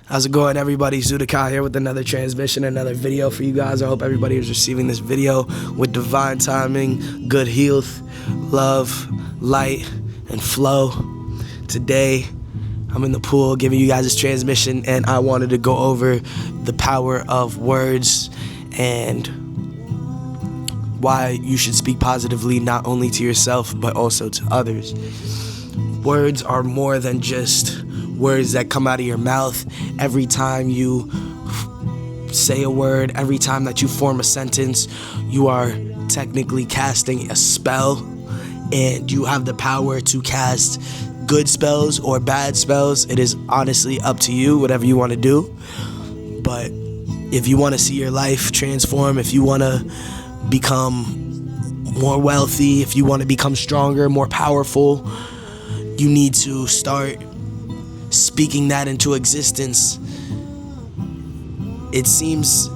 How's it going, everybody? Zudakai here with another transmission, another video for you guys. I hope everybody is receiving this video with divine timing, good health, love, light, and flow. Today, I'm in the pool giving you guys this transmission, and I wanted to go over the power of words and why you should speak positively not only to yourself, but also to others. Words are more than just words that come out of your mouth. Every time you say a word, every time that you form a sentence, you are technically casting a spell, and you have the power to cast good spells or bad spells. It is honestly up to you, whatever you want to do. But if you want to see your life transform, if you want to become more wealthy, if you want to become stronger, more powerful, you need to start speaking that into existence. It seems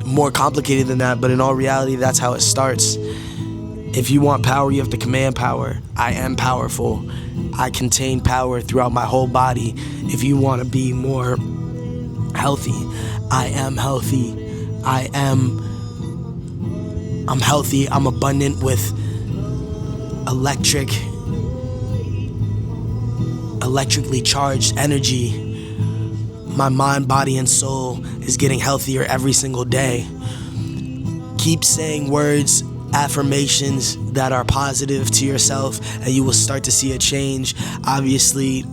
more complicated than that, but in all reality, that's how it starts. If you want power, you have to command power. I am powerful. I contain power throughout my whole body. If you want to be more healthy, I am healthy. I'm healthy. I'm abundant with electrically charged energy. My mind, body, and soul is getting healthier every single day. Keep saying words, affirmations that are positive to yourself, and you will start to see a change. Obviously,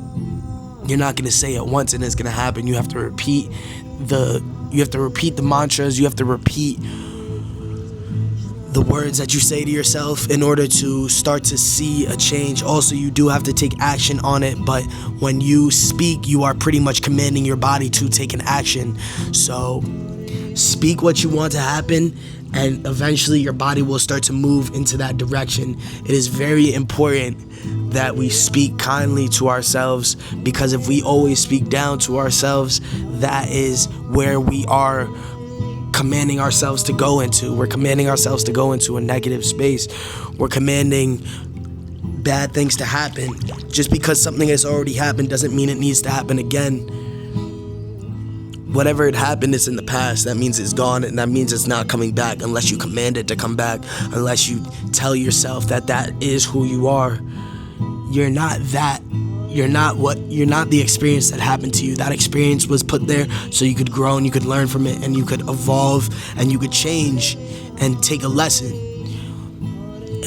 you're not going to say it once and it's going to happen. You have to repeat the mantras. You have to repeat the words that you say to yourself in order to start to see a change. Also, you do have to take action on it, but when you speak, you are pretty much commanding your body to take an action. So speak what you want to happen, and eventually your body will start to move into that direction. It is very important that we speak kindly to ourselves, because if we always speak down to ourselves, that is where we are commanding ourselves to go into. We're commanding ourselves to go into a negative space. We're commanding bad things to happen. Just because something has already happened doesn't mean it needs to happen again. Whatever had happened is in the past. That means it's gone, and that means it's not coming back unless you command it to come back, unless you tell yourself that that is who you are. You're not that. You're not the experience that happened to you. That experience was put there so you could grow and you could learn from it and you could evolve and you could change and take a lesson.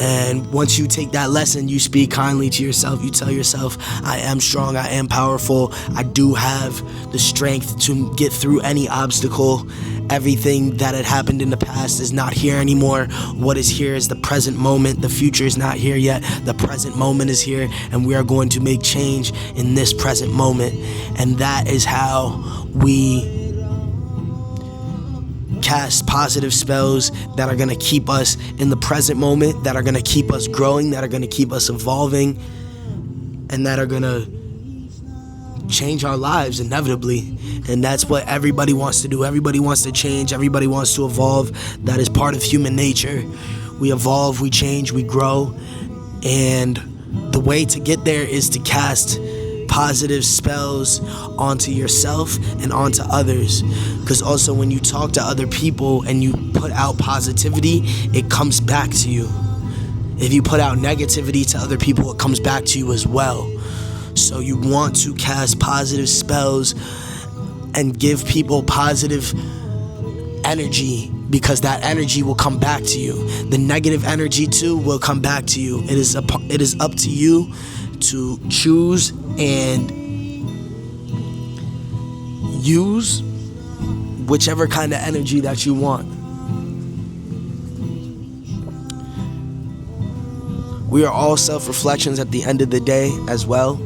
And once you take that lesson, you speak kindly to yourself. You tell yourself, I am strong, I am powerful, I do have the strength to get through any obstacle. Everything that had happened in the past is not here anymore. What is here is the present moment. The future is not here yet. The present moment is here, and we are going to make change in this present moment. And that is how we cast positive spells that are going to keep us in the present moment, that are going to keep us growing, that are going to keep us evolving, and that are going to change our lives inevitably. And that's what everybody wants to do. Everybody wants to change. Everybody wants to evolve. That is part of human nature. We evolve, we change, we grow. And the way to get there is to cast positive spells onto yourself and onto others. Because also when you talk to other people and you put out positivity, it comes back to you. If you put out negativity to other people, it comes back to you as well. So you want to cast positive spells and give people positive energy, because that energy will come back to you. The negative energy too will come back to you. It is up to you to choose and use whichever kind of energy that you want. We are all self-reflections at the end of the day as well.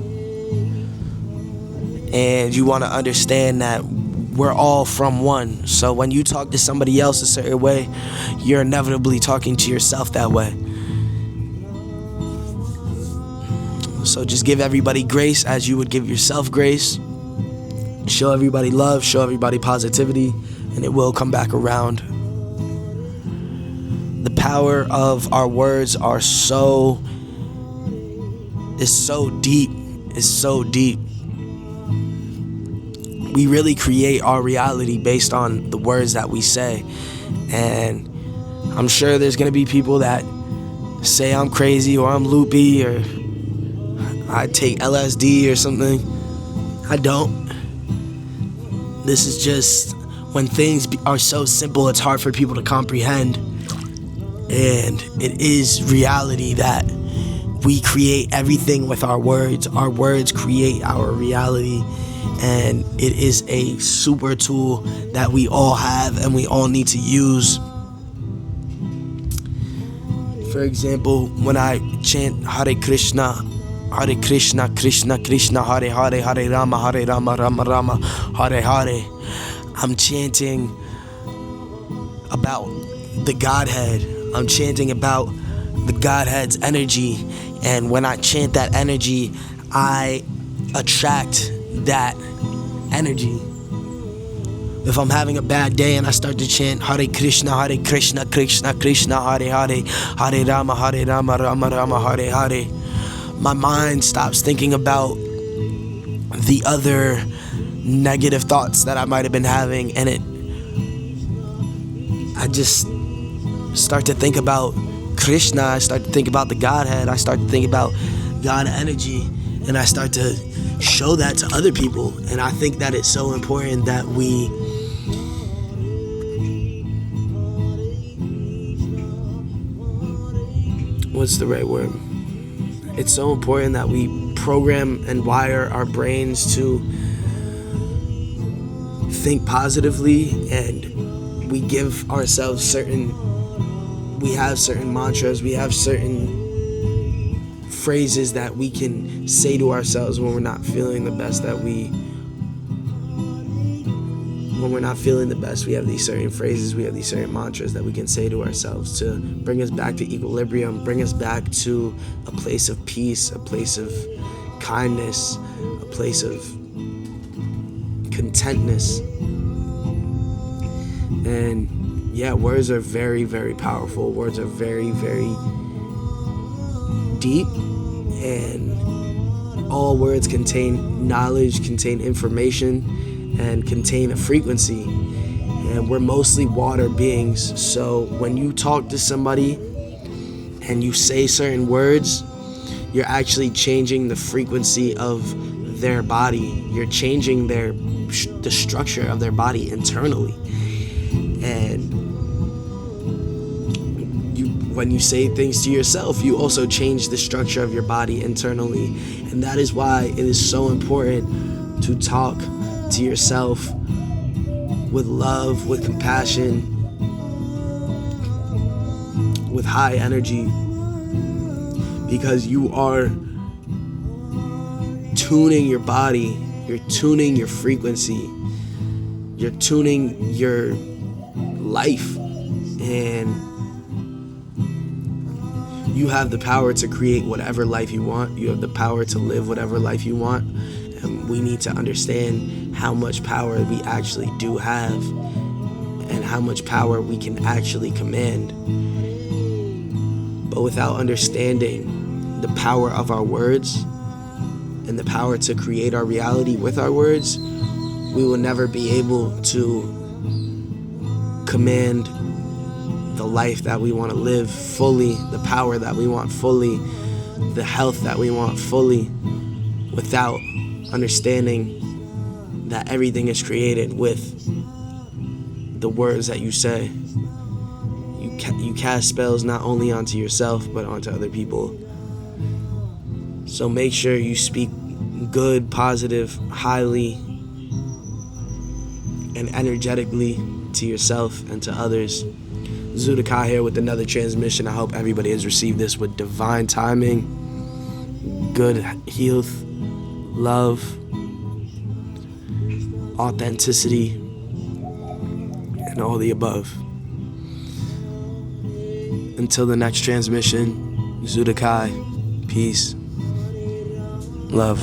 And you want to understand that we're all from one. So when you talk to somebody else a certain way, you're inevitably talking to yourself that way. So just give everybody grace as you would give yourself grace. Show everybody love, show everybody positivity, and it will come back around. The power of our words is so deep. It's so deep. we really create our reality based on the words that we say. And I'm sure there's gonna be people that say I'm crazy or I'm loopy or I take LSD or something. I don't. This is just when things are so simple, it's hard for people to comprehend. And it is reality that we create everything with our words. Our words create our reality. And it is a super tool that we all have and we all need to use. For example, when I chant Hare Krishna, Krishna Krishna, Hare Hare, Hare Rama, Rama Rama, Hare Hare, I'm chanting about the Godhead. I'm chanting about the Godhead's energy. And when I chant that energy, I attract that energy. If I'm having a bad day and I start to chant Hare Krishna, Krishna Krishna, Hare Hare, Hare Rama, Rama Rama, Hare Hare, my mind stops thinking about the other negative thoughts that I might have been having, and I just start to think about Krishna. I start to think about the Godhead. I start to think about God energy, and I start to show that to other people. And I think that it's so important that we what's the right word? It's so important that we program and wire our brains to think positively, and we give ourselves certain mantras, we have certain phrases that we can say to ourselves when we're not feeling the best. When we're not feeling the best, we have these certain phrases, we have these certain mantras that we can say to ourselves to bring us back to equilibrium, bring us back to a place of peace, a place of kindness, a place of contentness. And yeah, words are very, very powerful. Words are very, very deep, and all words contain knowledge, contain information, and contain a frequency. And we're mostly water beings. So when you talk to somebody and you say certain words, you're actually changing the frequency of their body. You're changing the structure of their body internally. And when you say things to yourself, you also change the structure of your body internally. And that is why it is so important to talk to yourself with love, with compassion, with high energy, because you are tuning your body, you're tuning your frequency, you're tuning your life, and you have the power to create whatever life you want. You have the power to live whatever life you want. And we need to understand how much power we actually do have and how much power we can actually command. But without understanding the power of our words and the power to create our reality with our words, we will never be able to command the life that we want to live fully, the power that we want fully, the health that we want fully, without understanding that everything is created with the words that you say. You cast spells not only onto yourself, but onto other people. So make sure you speak good, positive, highly, and energetically to yourself and to others. Zudakai here with another transmission. I hope everybody has received this with divine timing, good health, love, authenticity, and all the above. Until the next transmission, Zudakai, peace, love.